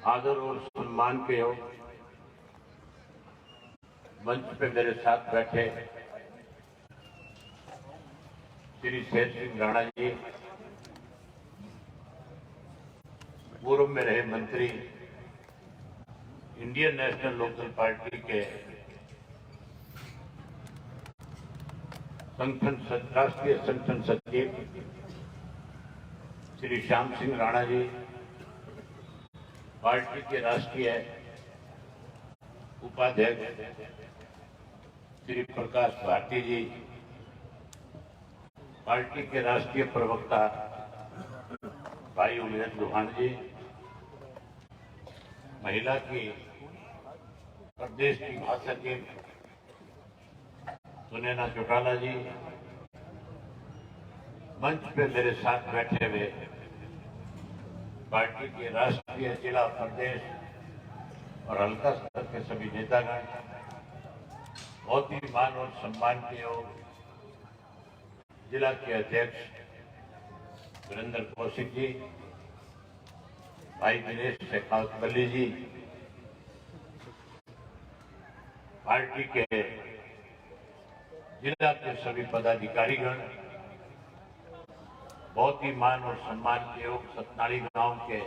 आदर और सम्मान के योग मंच पे मेरे साथ बैठे श्री शेर सिंह राणा जी, पूर्व में रहे मंत्री, इंडियन नेशनल लोकदल पार्टी के राष्ट्रीय संगठन सचिव श्री श्याम सिंह राणा जी, पार्टी के राष्ट्रीय उपाध्यक्ष श्री प्रकाश भारती जी, पार्टी के राष्ट्रीय प्रवक्ता भाई उमेश लोहान जी, महिला की प्रदेश की महासचिव सुनैना चौटाला जी, मंच पे मेरे साथ बैठे हुए पार्टी के राष्ट्रीय, जिला, प्रदेश और हल्का स्तर के सभी नेतागण, बहुत ही मान और सम्मान के योग जिला के अध्यक्ष वीरेंद्र कौशिक जी, भाई दिनेश शेखावत मल्ली जी, पार्टी के जिला के सभी पदाधिकारीगण, बहुत ही मान और सम्मान के योग सतनाड़ी गांव के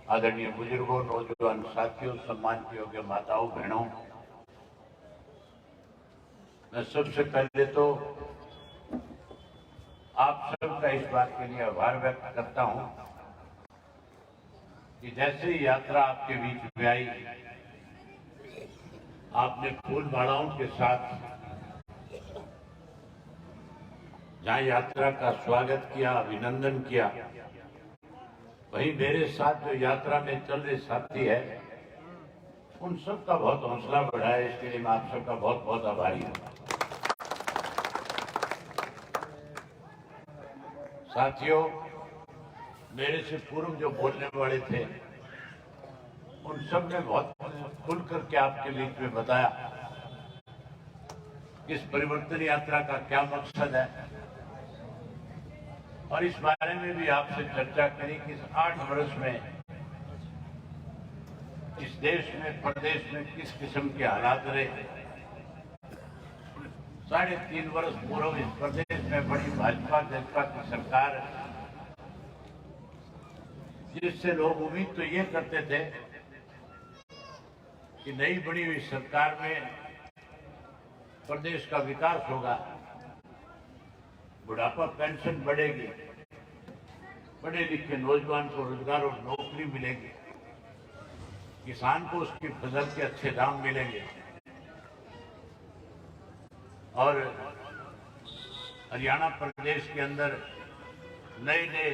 आदरणीय बुजुर्गों, नौजवान साथियों, सम्मान के योग्य माताओं, बहनों, मैं सबसे पहले तो आप सबका इस बात के लिए आभार व्यक्त करता हूं कि जैसे ही यात्रा आपके बीच में आई, आपने फूल मालाओं के साथ जहां यात्रा का स्वागत किया, अभिनंदन किया, वहीं मेरे साथ जो यात्रा में चल रहे साथी है, उन सबका बहुत हौसला बढ़ा है। इसके लिए मैं आप सबका बहुत बहुत आभारी हूं। साथियों, मेरे से पूर्व जो बोलने वाले थे, उन सब ने बहुत खुल करके आपके बीच में बताया इस परिवर्तन यात्रा का क्या मकसद है, और इस बारे में भी आपसे चर्चा करी कि इस 8 वर्ष में इस देश में, प्रदेश में किस किस्म के हालात रहे। 3.5 वर्ष पूर्व इस प्रदेश में बड़ी भाजपा जनता की सरकार है, जिससे लोग उम्मीद तो ये करते थे कि नई बनी हुई सरकार में प्रदेश का विकास होगा, बुढ़ापा पेंशन बढ़ेगी, पढ़े लिखे नौजवान को रोजगार और नौकरी मिलेगी, किसान को उसकी फसल के अच्छे दाम मिलेंगे, और हरियाणा प्रदेश के अंदर नए नए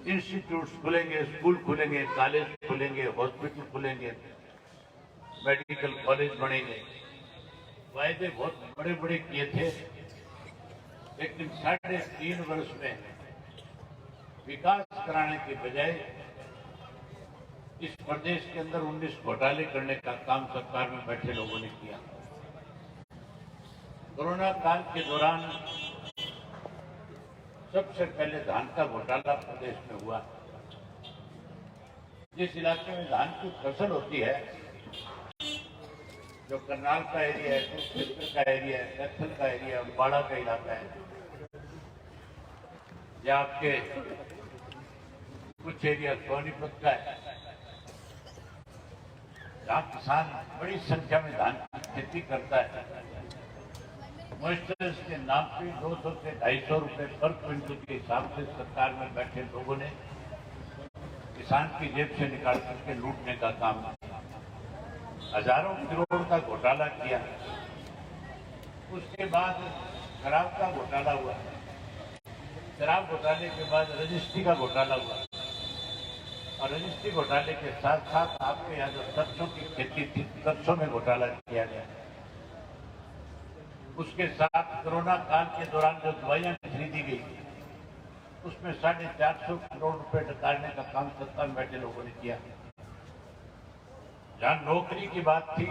इंस्टीट्यूट्स खुलेंगे, स्कूल खुलेंगे, कॉलेज खुलेंगे, हॉस्पिटल खुलेंगे, मेडिकल कॉलेज बनेंगे। वायदे बहुत बड़े बड़े किए थे, लेकिन 3.5 वर्ष में विकास कराने के बजाय इस प्रदेश के अंदर 19 घोटाले करने का काम सरकार में बैठे लोगों ने किया। कोरोना काल के दौरान सबसे पहले धान का घोटाला प्रदेश में हुआ। जिस इलाके में धान की फसल होती है, जो करनाल का एरिया है, कुरुक्षेत्र का एरिया है, कैथल का एरिया है, अम्बाड़ा का इलाका है, या आपके कुछ एरिया सोनीपत का है, जहाँ किसान बड़ी संख्या में धान की खेती करता है। मॉइस्चराइज के नाम पे 200 से 250 रुपए पर क्विंटल के हिसाब से सरकार में बैठे लोगों ने किसान की जेब से निकाल करके लूटने का काम किया। हजारों करोड़ का घोटाला किया। उसके बाद शराब का घोटाला हुआ। शराब घोटाले के बाद रजिस्ट्री का घोटाला हुआ, और रजिस्ट्री घोटाले के साथ साथ आपके यहाँ जो सरसों की खेती थी, सरसों में घोटाला किया गया। उसके साथ कोरोना काल के दौरान जो दवाइयां खरीदी गई, उसमें 450 करोड़ रुपए डकाने का काम सरकार में बैठे लोगों ने किया। जहां नौकरी की बात थी,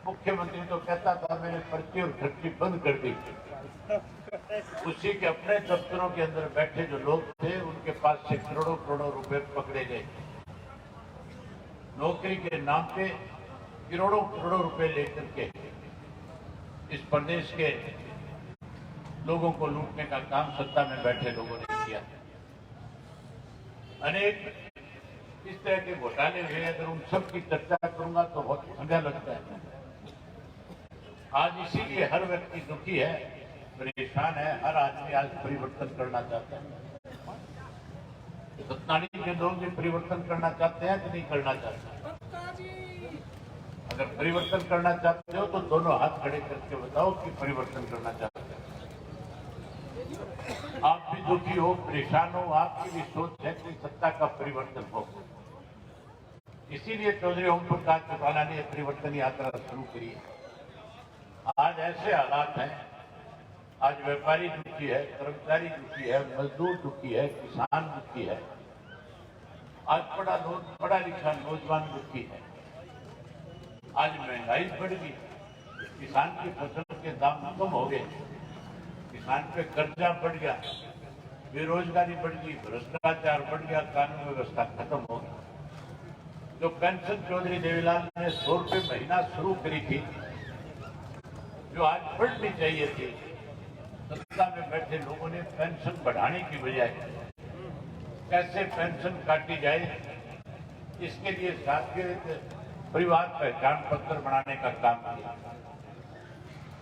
मुख्यमंत्री तो कहता था मैंने पर्ची और खर्ची बंद कर दी। उसी के अपने दफ्तरों के अंदर बैठे जो लोग थे, उनके पास से करोड़ों करोड़ों रुपए पकड़े गए। नौकरी के नाम पे करोड़ों करोड़ों रुपए लेकर के इस प्रदेश के लोगों को लूटने का काम सत्ता में बैठे लोगों ने किया। अनेक इस तरह के घोटाले हुए, अगर उन सब की चर्चा करूंगा तो बहुत संज्ञा लगता है। आज इसीलिए हर व्यक्ति दुखी है, परेशान है, हर आदमी आज परिवर्तन करना चाहता है। सत्तानी के लोग भी परिवर्तन करना चाहते हैं कि नहीं करना चाहते? अगर परिवर्तन करना चाहते हो तो दोनों हाथ खड़े करके बताओ कि परिवर्तन करना चाहते हैं। आप भी दुखी हो, परेशान हो, आपकी भी सोच है कि सत्ता का परिवर्तन हो। इसीलिए चौधरी ओम प्रकाश चौटाला ने परिवर्तन यात्रा शुरू करी है। आज ऐसे हालात हैं, आज व्यापारी दुखी है, कर्मचारी दुखी है, मजदूर दुखी है, किसान दुखी है, आज पढ़ा लिखा नौजवान दुखी है। आज महंगाई बढ़ गई, किसान की फसल के दाम कम हो गए, किसान पे कर्जा बढ़ गया, बेरोजगारी बढ़ गई, भ्रष्टाचार बढ़ गया, कानून व्यवस्था खत्म हो गई। जो पेंशन चौधरी देवीलाल ने 100 रुपये महीना शुरू करी थी, जो आज बढ़नी चाहिए थी, सत्ता में बैठे लोगों ने पेंशन बढ़ाने की बजाय कैसे पेंशन काटी जाए, इसके लिए साथियों परिवार पहचान पत्र बनाने का काम किया।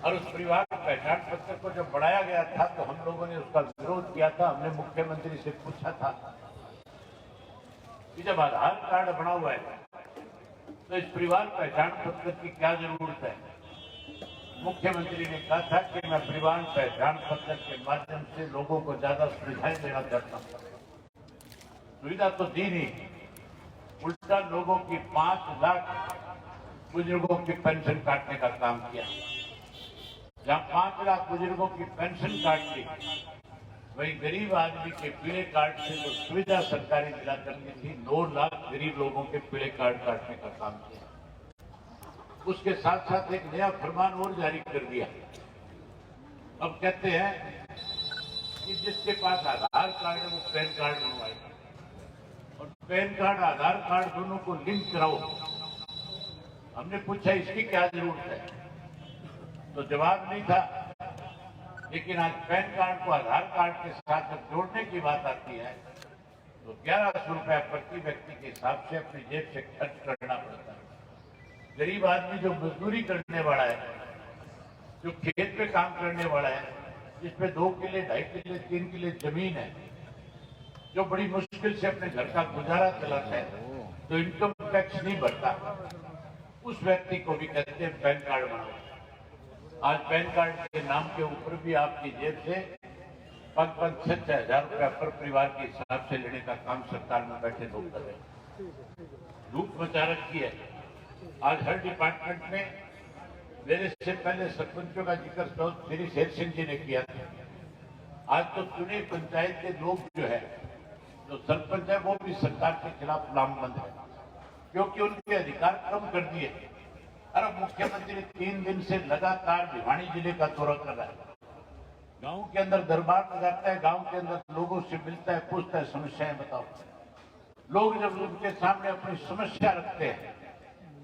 और उस परिवार पहचान पत्र को जब बढ़ाया गया था तो हम लोगों ने उसका विरोध किया था। हमने मुख्यमंत्री से पूछा था कि जब आधार कार्ड बना हुआ है तो इस परिवार पहचान पत्र की क्या जरूरत है? मुख्यमंत्री ने कहा था कि मैं परिवार पहचान पत्र के माध्यम से लोगों को ज्यादा सुविधाएं देना चाहता हूं। सुविधा तो दी नहीं, उल्टा लोगों की 5 लाख बुजुर्गों की पेंशन काटने का काम किया। जहां 5 लाख बुजुर्गों की पेंशन काट ली, वही गरीब आदमी के पीले कार्ड से जो सुविधा सरकारी दिला करती थी, 9 लाख गरीब लोगों के पीले कार्ड काटने का काम किया। उसके साथ साथ एक नया फरमान और जारी कर दिया। अब कहते हैं कि जिसके पास आधार कार्ड है वो पैन कार्ड बनवाएगा, और पैन कार्ड आधार कार्ड दोनों को लिंक कराओ। हमने पूछा इसकी क्या जरूरत है, तो जवाब नहीं था। लेकिन आज पैन कार्ड को आधार कार्ड के साथ जब जोड़ने की बात आती है तो 1100 रुपया प्रति व्यक्ति के हिसाब से अपनी जेब से खर्च करना पड़ता है। गरीब आदमी जो मजदूरी करने वाला है, जो खेत पे काम करने वाला है, जिसपे 2 किले 2.5 किले 3 किले जमीन है, जो बड़ी मुश्किल से अपने घर का गुजारा चलाता है, तो इनकम टैक्स नहीं भरता, उस व्यक्ति को भी कहते हैं पैन कार्ड बनाओ। आज पैन कार्ड के नाम के ऊपर भी आपकी जेब से 5-6 हजार रुपया पर परिवार के हिसाब से लेने का काम सरकार में बैठे लोग कर रहे हैं। लूट मचा रखी है। आज हर डिपार्टमेंट में, मेरे से पहले सरपंचों का जिक्र श्री शेर सिंह जी ने किया था। आज तो चुनी पंचायत के लोग जो है, जो सरपंच है, वो भी सरकार के खिलाफ लामबंद है, क्योंकि उनके अधिकार कम कर दिए। और मुख्यमंत्री 3 दिन से लगातार भिवानी जिले का दौरा कर रहा है। गांव के अंदर दरबार लगाता है, गांव के अंदर लोगों से मिलता है, पूछता है समस्याएं बताओ। लोग जब उनके सामने अपनी समस्या रखते हैं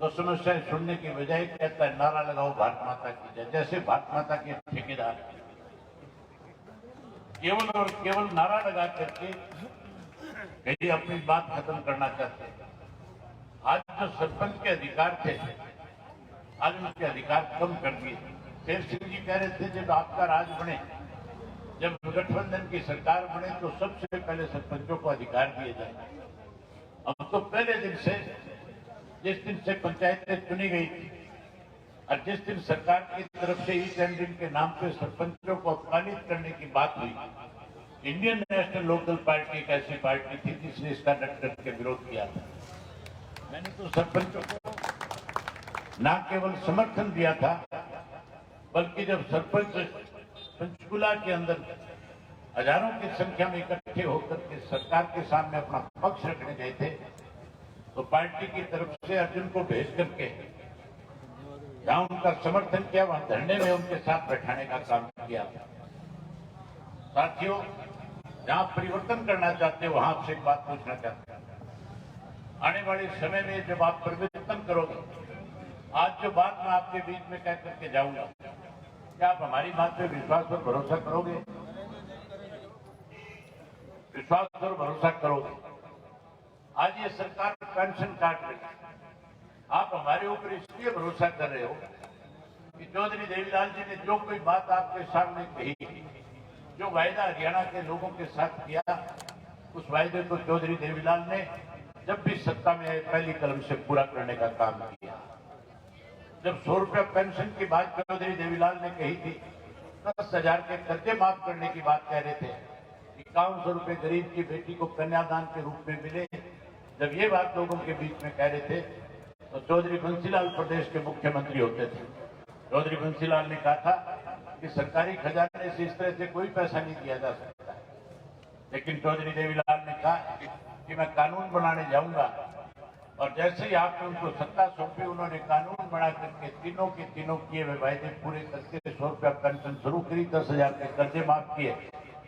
तो समस्याएं सुनने की बजाय कहता है नारा लगाओ भारत माता की जय, जैसे भारत माता के ठेकेदार केवल और केवल नारा लगा करके कहीं अपनी बात खत्म करना चाहते हैं। आज जो सरपंच के अधिकार थे, आज उनके अधिकार कम कर दिए। शेर सिंह जी कह रहे थे जब आपका राज बने, जब गठबंधन की सरकार बने तो सबसे पहले सरपंचों को अधिकार दिए जाए। अब तो पहले दिन से, जिस दिन से पंचायतें चुनी गई थी और जिस दिन सरकार की तरफ से ई टेंडरिंग के नाम पे सरपंचों को अपमानित करने की बात हुई, इंडियन नेशनल लोकल पार्टी एक ऐसी पार्टी थी जिसने इसका डट डट के विरोध किया था। मैंने तो सरपंचों को न केवल समर्थन दिया था, बल्कि जब सरपंच पंचकुला के अंदर हजारों की संख्या में इकट्ठे होकर के सरकार के सामने अपना पक्ष रखने गए थे, तो पार्टी की तरफ से अर्जुन को भेज करके जहां उनका समर्थन किया, वहां धरने में उनके साथ बैठाने का काम किया। साथियों, जहां परिवर्तन करना चाहते हो वहां आपसे एक बात पूछना चाहते हैं। आने वाले समय में जब आप परिवर्तन करोगे, आज जो बात मैं आपके बीच में कह करके जाऊंगा, क्या आप हमारी बात पे विश्वास और भरोसा करोगे? विश्वास और भरोसा करोगे? आज ये सरकार पेंशन काट रही है, आप हमारे ऊपर इसलिए भरोसा कर रहे हो कि चौधरी देवीलाल जी ने जो कोई बात आपके सामने कही, जो वायदा हरियाणा के लोगों के साथ किया, उस वायदे को चौधरी देवीलाल ने जब भी सत्ता में आए पहली कलम से पूरा करने का काम किया। जब 100 रुपया पेंशन की बात चौधरी देवीलाल ने कही थी, 10,000 के कर्जे माफ करने की बात कह रहे थे, 5100 रुपये गरीब की बेटी को कन्यादान के रूप में मिले, जब ये बात लोगों के बीच में कह रहे थे, तो चौधरी बंसीलाल प्रदेश के मुख्यमंत्री होते थे। चौधरी बंसीलाल ने कहा था कि सरकारी खजाने से इस तरह से कोई पैसा नहीं दिया जा सकता, लेकिन चौधरी देवीलाल ने कहा कि मैं कानून बनाने जाऊंगा, और जैसे ही आपने उनको सत्ता सौंपी, उन्होंने कानून बना करके तीनों के तीनों किए हुए वायदे पूरे करके 100 रुपया पेंशन शुरू करी, 10,000 के कर्जे माफ किए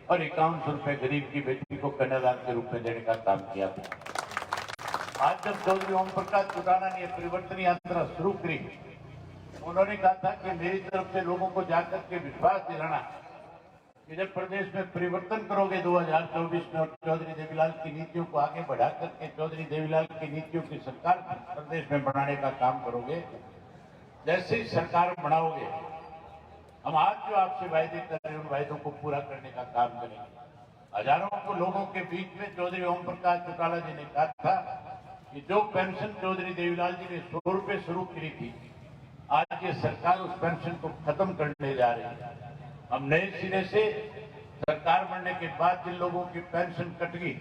और 5100 रुपये गरीब की बेटी को कन्यादान के रूप में देने का काम किया। आज जब चौधरी ओम प्रकाश चौटाला ने परिवर्तन यात्रा शुरू करी, उन्होंने कहा था कि मेरी तरफ से लोगों को जाकर के विश्वास दिलाना कि जब प्रदेश में परिवर्तन करोगे 2024 में और चौधरी देवीलाल की नीतियों को आगे बढ़ा करके चौधरी देवीलाल की नीतियों की सरकार प्रदेश में बनाने का काम करोगे, जैसे ही सरकार बनाओगे, हम आज जो आपसे वायदे कर रहे हैं उन वायदों को पूरा करने का काम करेंगे। हजारों को लोगों के बीच में चौधरी ओम प्रकाश चौटाला जी ने कहा था कि जो पेंशन चौधरी देवीलाल जी ने 100 रुपये शुरू की थी, आज ये सरकार उस पेंशन को खत्म करने जा रही है। हम नए सिरे से सरकार बनने के बाद जिन लोगों की पेंशन कट गई,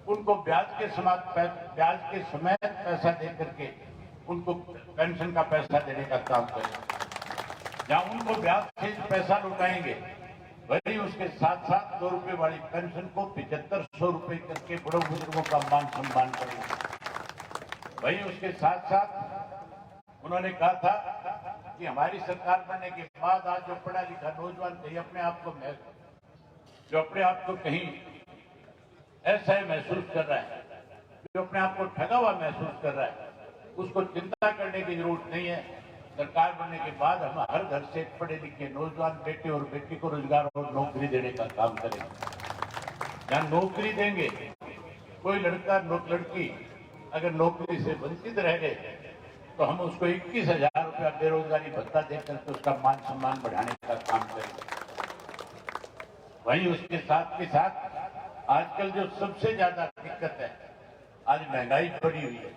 उनको ब्याज के समेत पैसा दे करके उनको पेंशन का पैसा देने का काम करेंगे। जहां उनको ब्याज से पैसा लौटाएंगे, वही उसके साथ साथ 2 रुपये वाली पेंशन को 7500 रुपये करके बड़े बुजुर्गों का मान सम्मान करेंगे। वही उसके साथ साथ उन्होंने कहा था कि हमारी सरकार बनने के बाद आज जो पढ़ा लिखा नौजवान कहीं अपने आप को कहीं ऐसा महसूस कर रहा है, जो अपने आप को ठगा हुआ महसूस कर रहा है, उसको चिंता करने की जरूरत नहीं है। सरकार बनने के बाद हम हर घर से पढ़े लिखे नौजवान बेटे और बेटी को रोजगार और नौकरी देने का काम करेंगे। जहां नौकरी देंगे, कोई लड़की अगर नौकरी से वंचित रह गए, तो हम उसको 21,000 रुपया बेरोजगारी भत्ता देकर के उसका मान सम्मान बढ़ाने का काम करेंगे। वही उसके साथ के साथ आजकल जो सबसे ज्यादा दिक्कत है, आज महंगाई बढ़ी हुई है।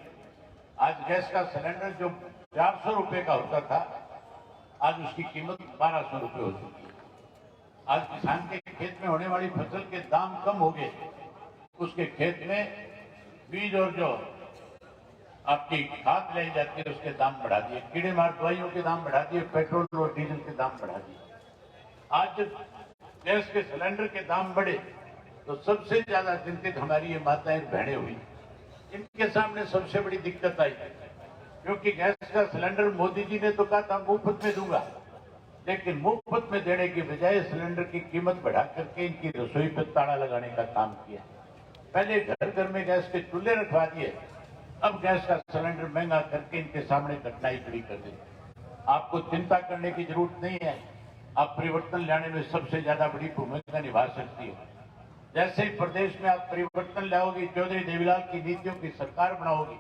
आज गैस का सिलेंडर जो 400 रुपये का होता था, आज उसकी कीमत 1200 रुपये हो चुकी है। आज किसान के खेत में होने वाली फसल के दाम कम हो गए, उसके खेत में बीज और जो आपकी खाद लाई जाती है उसके दाम बढ़ा दिए, कीड़े मार दवाइयों के दाम बढ़ा दिए, पेट्रोल और डीजल के दाम बढ़ा दिए। आज जब गैस के सिलेंडर के दाम बढ़े, तो सबसे ज्यादा चिंतित हमारी ये माताएं बहनें हुई। इनके सामने सबसे बड़ी दिक्कत आई, क्योंकि गैस का सिलेंडर मोदी जी ने तो कहा था मुफ्त में दूंगा, लेकिन मुफ्त में देने की बजाय सिलेंडर की कीमत बढ़ा करके इनकी रसोई पर ताला लगाने का काम किया। पहले घर घर में गैस के चूल्हे रखवा दिए, अब गैस का सिलेंडर महंगा करके इनके सामने कठिनाई खड़ी कर दी। आपको चिंता करने की जरूरत नहीं है, आप परिवर्तन लाने में सबसे ज्यादा बड़ी भूमिका निभा सकती हो। जैसे ही प्रदेश में आप परिवर्तन लाओगी, चौधरी देवीलाल की नीतियों की सरकार बनाओगी,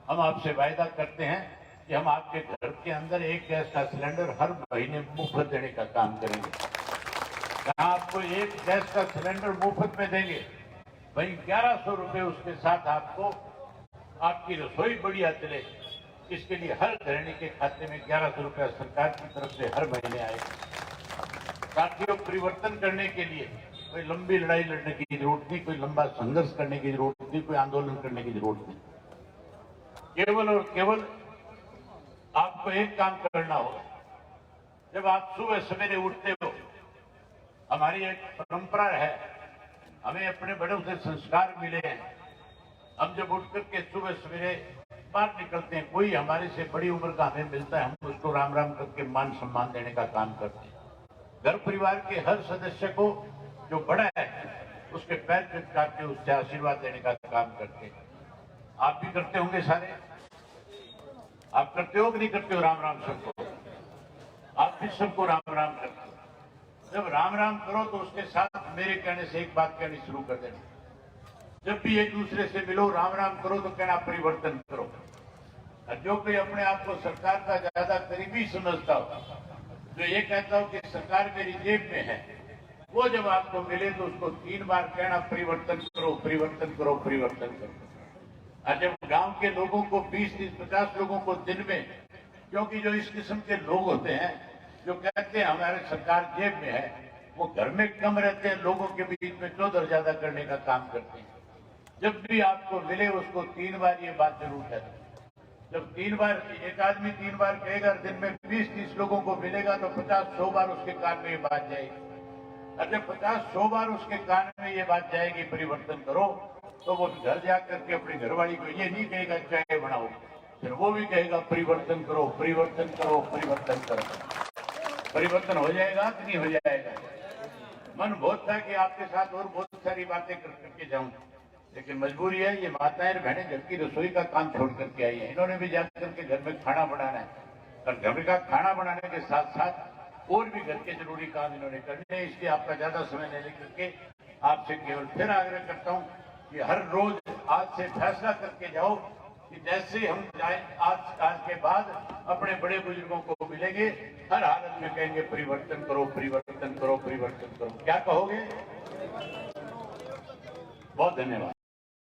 हम आपसे वायदा करते हैं कि हम आपके घर के अंदर एक गैस का सिलेंडर हर महीने मुफ्त देने का काम करेंगे। जहां आपको एक गैस का सिलेंडर मुफ्त में देंगे, वहीं 1100 रुपये उसके साथ आपको आपकी रसोई बढ़िया चले, इसके लिए हर गृहिणी के खाते में 1100 रुपया सरकार की तरफ से हर महीने आएगा। साथियों, परिवर्तन करने के लिए कोई लंबी लड़ाई लड़ने की जरूरत नहीं, कोई लंबा संघर्ष करने की जरूरत नहीं, कोई आंदोलन करने की जरूरत नहीं। केवल और केवल आपको एक काम करना होगा। जब आप सुबह सवेरे उठते हो, हमारी एक परंपरा है, हमें अपने बड़ों से संस्कार मिले हैं। हम जब उठ करके सुबह सवेरे बाहर निकलते हैं, कोई हमारे से बड़ी उम्र का हमें मिलता है, हम उसको राम राम करके मान सम्मान देने का काम करते हैं। घर परिवार के हर सदस्य को जो बड़ा है उसके पैर चिपका के उससे आशीर्वाद देने का काम करते हैं। आप भी करते होंगे सारे, आप करते हो कि नहीं करते हो राम राम सबको? आप भी सबको राम राम करते हो। जब राम राम करो तो उसके साथ मेरे कहने से एक बात कहनी शुरू कर देना। जब भी एक दूसरे से मिलो राम राम करो तो कहना परिवर्तन करो। और जो कोई अपने आप को सरकार का ज्यादा करीबी समझता हो, जो ये कहता हो कि सरकार मेरी जेब में है, वो जब आपको मिले तो उसको 3 बार कहना परिवर्तन करो, परिवर्तन करो, परिवर्तन करो। और जब गांव के लोगों को 20, 30, 50 लोगों को दिन में, क्योंकि जो इस किस्म के लोग होते हैं जो कहते हैं हमारे सरकार जेब में है, वो घर में कम रहते हैं, लोगों के बीच में चौधर ज्यादा करने का काम करते हैं। जब भी आपको मिले उसको 3 बार ये बात जरूर कहते। जब 3 बार एक आदमी 3 बार कहेगा, दिन में 20-30 लोगों को मिलेगा तो 50-100 बार उसके कान में ये बात जाएगी। और जब 50-100 बार उसके कान में ये बात जाएगी परिवर्तन करो, तो वो घर जाकर के अपनी घरवाली को ये नहीं कहेगा चाय बनाओ, फिर वो भी कहेगा परिवर्तन करो, परिवर्तन करो, परिवर्तन करो। परिवर्तन हो जाएगा कि नहीं हो जाएगा? मन बहुत था कि आपके साथ और बहुत सारी बातें करके जाऊं, लेकिन मजबूरी है। ये माताएं बहनें घर की रसोई का काम छोड़ करके आई है, इन्होंने भी जाकर के घर में खाना बनाना है, और घर का खाना बनाने के साथ साथ और भी घर के जरूरी काम इन्होंने करने हैं। इसलिए आपका ज्यादा समय नहीं लेकर के आपसे केवल फिर आग्रह करता हूं कि हर रोज आज से फैसला करके जाओ कि जैसे हम जाए आज के बाद अपने बड़े बुजुर्गों को मिलेंगे, हर हालत में कहेंगे परिवर्तन करो, परिवर्तन करो, परिवर्तन करो। क्या कहोगे? बहुत धन्यवाद।